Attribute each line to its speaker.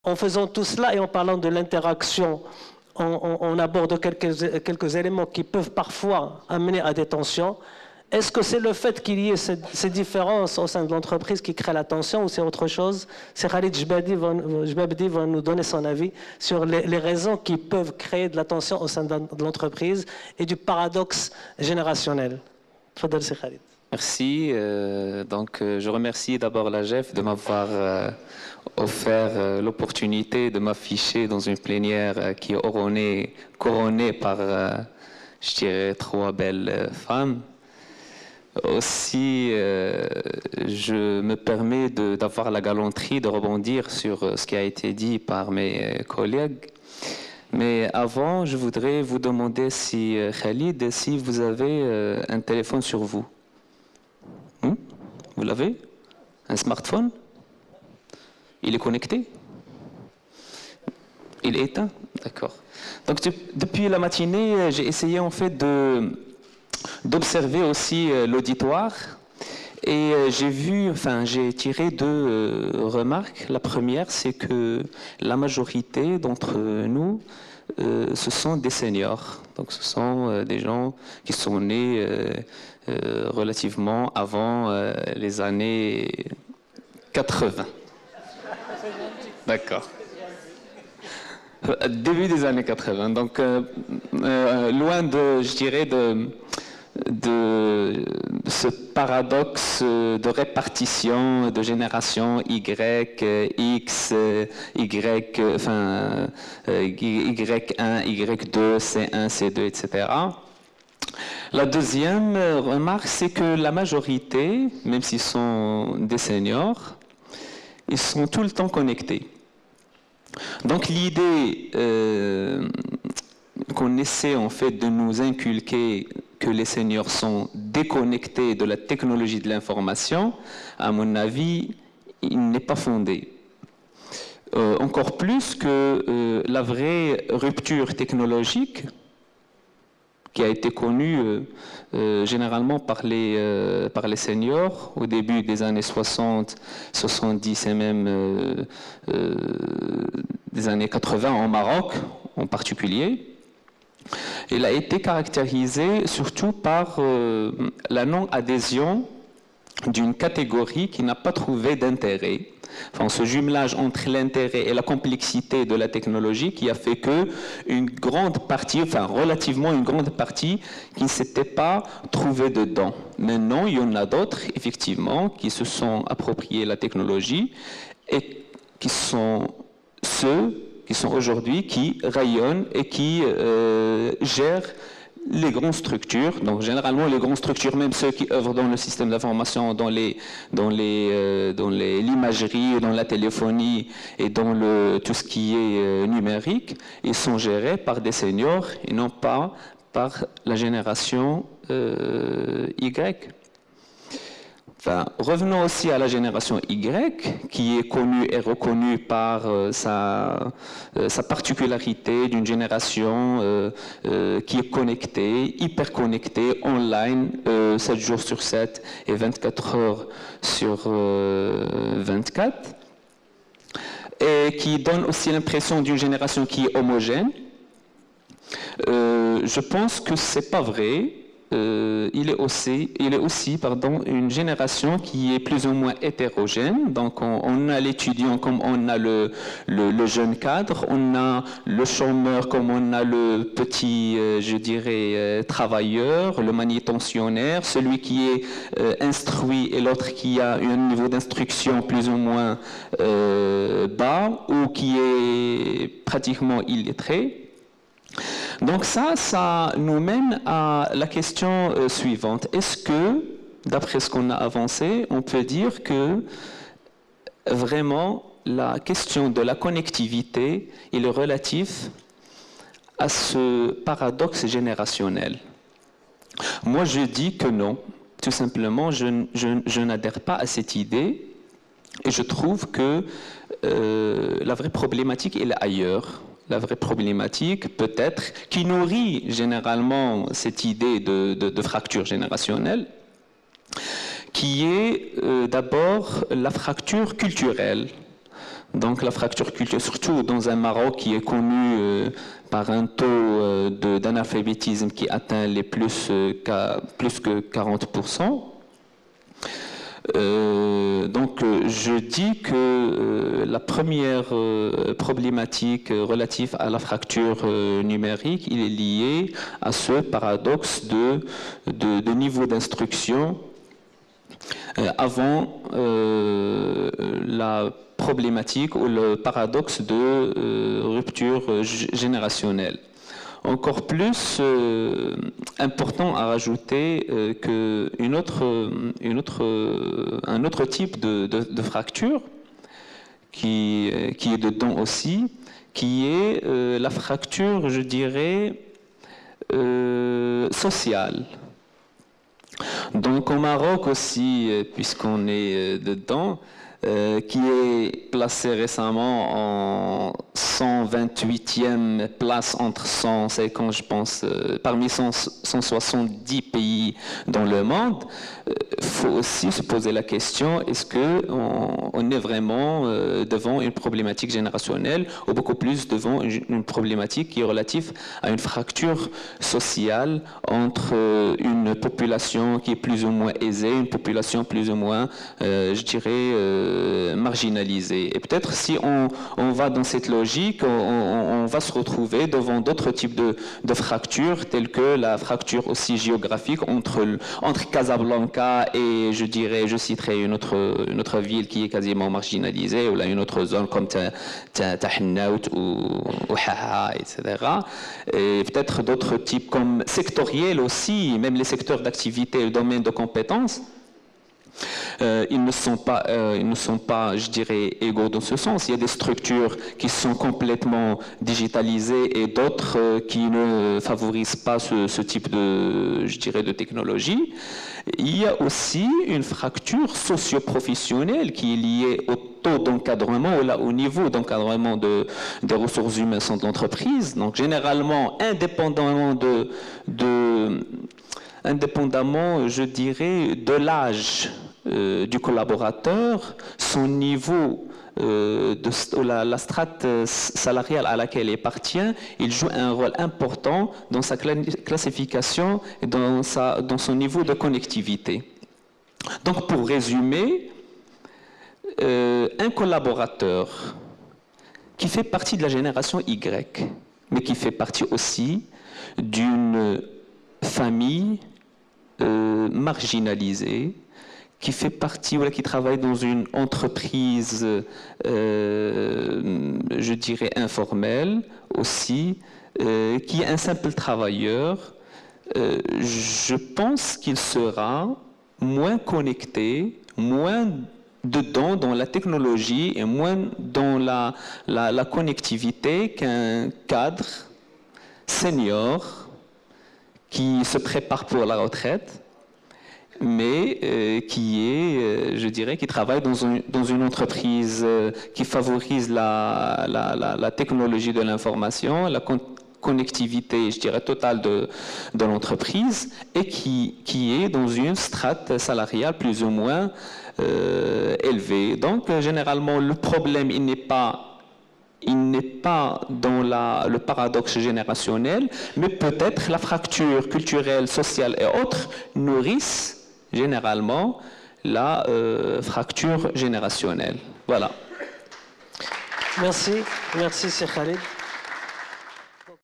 Speaker 1: En faisant tout cela et en parlant de l'interaction, on aborde quelques éléments qui peuvent parfois amener à des tensions. Est-ce que c'est le fait qu'il y ait ces différences au sein de l'entreprise qui crée la tension ou c'est autre chose? C'est Khalid Jbabdi va nous donner son avis sur les raisons qui peuvent créer de la tension au sein de l'entreprise et du paradoxe générationnel. Fadal, c'est Khalid.
Speaker 2: Merci. Je remercie d'abord la GEF de m'avoir offert l'opportunité de m'afficher dans une plénière qui est couronnée par, je dirais, 3 belles femmes. Aussi, je me permets d'avoir la galanterie de rebondir sur ce qui a été dit par mes collègues. Mais avant, je voudrais vous demander si, Khalid, si vous avez un téléphone sur vous. Vous l'avez? Un smartphone? Il est connecté? Il est éteint? D'accord. Donc, depuis la matinée, j'ai essayé en fait d'observer aussi l'auditoire et j'ai tiré 2 remarques. La première, c'est que la majorité d'entre nous, ce sont des seniors. Donc, ce sont des gens qui sont nés relativement avant les années 80. D'accord. Début des années 80. Donc, loin je dirais, de ce paradoxe de répartition de génération Y, X, Y, Y1, Y2, C1, C2, etc. La deuxième remarque, c'est que la majorité, même s'ils sont des seniors, ils sont tout le temps connectés. Donc l'idée qu'on essaie en fait de nous inculquer que les seniors sont déconnectés de la technologie de l'information, à mon avis, il n'est pas fondé. Encore plus que la vraie rupture technologique qui a été connue généralement par les seniors au début des années 60, 70 et même des années 80 en Maroc en particulier. Il a été caractérisé surtout par la non-adhésion d'une catégorie qui n'a pas trouvé d'intérêt. Enfin, ce jumelage entre l'intérêt et la complexité de la technologie qui a fait que une grande partie, enfin relativement une grande partie, qui ne s'était pas trouvée dedans. Maintenant, il y en a d'autres, effectivement, qui se sont appropriés la technologie et qui sont ceux qui sont aujourd'hui, qui rayonnent et qui gèrent les grandes structures. Donc généralement les grandes structures, même ceux qui œuvrent dans le système d'information, dans l'imagerie, dans la téléphonie et dans tout ce qui est numérique, ils sont gérés par des seniors et non pas par la génération Y. Enfin, revenons aussi à la génération Y, qui est connue et reconnue par sa particularité d'une génération qui est connectée, hyper connectée, online, 7 jours sur 7 et 24 heures sur 24, et qui donne aussi l'impression d'une génération qui est homogène. Je pense que c'est pas vrai. Il est aussi une génération qui est plus ou moins hétérogène. Donc on a l'étudiant comme on a le jeune cadre, on a le chômeur comme on a le petit, je dirais, travailleur, le manutentionnaire, celui qui est instruit et l'autre qui a un niveau d'instruction plus ou moins bas ou qui est pratiquement illettré. Donc ça nous mène à la question suivante. Est-ce que, d'après ce qu'on a avancé, on peut dire que vraiment la question de la connectivité est relative à ce paradoxe générationnel? Moi, je dis que non. Tout simplement, je n'adhère pas à cette idée et je trouve que la vraie problématique elle est ailleurs. La vraie problématique, peut-être, qui nourrit généralement cette idée de fracture générationnelle, qui est d'abord la fracture culturelle. Donc la fracture culturelle, surtout dans un Maroc qui est connu par un taux d'analphabétisme qui atteint les plus que 40%. Donc je dis que la première problématique relative à la fracture numérique, il est lié à ce paradoxe de niveau d'instruction avant la problématique ou le paradoxe de rupture générationnelle. Encore plus important à rajouter qu'un autre type de fracture qui est dedans aussi, qui est la fracture, je dirais, sociale. Donc au Maroc aussi, puisqu'on est dedans, qui est placé récemment en 128e place entre 150, je pense, parmi 170 pays dans le monde. Il faut aussi se poser la question, est-ce qu'on est vraiment devant une problématique générationnelle ou beaucoup plus devant une problématique qui est relative à une fracture sociale entre une population qui est plus ou moins aisée, une population plus ou moins, je dirais, marginalisée. Et peut-être si on va dans cette logique, on va se retrouver devant d'autres types de fractures, telles que la fracture aussi géographique entre Casablanca et, je citerai une autre ville qui est quasiment marginalisée, ou là une autre zone comme Tahennaout ou Haha, etc. Et peut-être d'autres types comme sectoriels aussi, même les secteurs d'activité, le domaine de compétences. Ils ne sont pas, je dirais, égaux dans ce sens. Il y a des structures qui sont complètement digitalisées et d'autres qui ne favorisent pas ce type de, je dirais, de technologie. Il y a aussi une fracture socio-professionnelle qui est liée au taux d'encadrement ou là au niveau d'encadrement des ressources humaines de l'entreprise. Donc généralement, indépendamment, je dirais, de l'âge du collaborateur, son niveau, la strate salariale à laquelle il appartient, il joue un rôle important dans sa classification et dans son niveau de connectivité. Donc pour résumer, un collaborateur qui fait partie de la génération Y, mais qui fait partie aussi d'une famille marginalisée, qui fait partie, qui travaille dans une entreprise, je dirais, informelle aussi, qui est un simple travailleur, je pense qu'il sera moins connecté, moins dedans dans la technologie et moins dans la connectivité qu'un cadre senior qui se prépare pour la retraite, mais qui est, je dirais, qui travaille dans une entreprise qui favorise la technologie de l'information, la connectivité, je dirais, totale de l'entreprise, et qui est dans une strate salariale plus ou moins élevée. Donc, généralement, le problème, il n'est pas dans le paradoxe générationnel, mais peut-être la fracture culturelle, sociale et autres nourrissent généralement la fracture générationnelle. Voilà.
Speaker 1: Merci, Cheikh Khalid.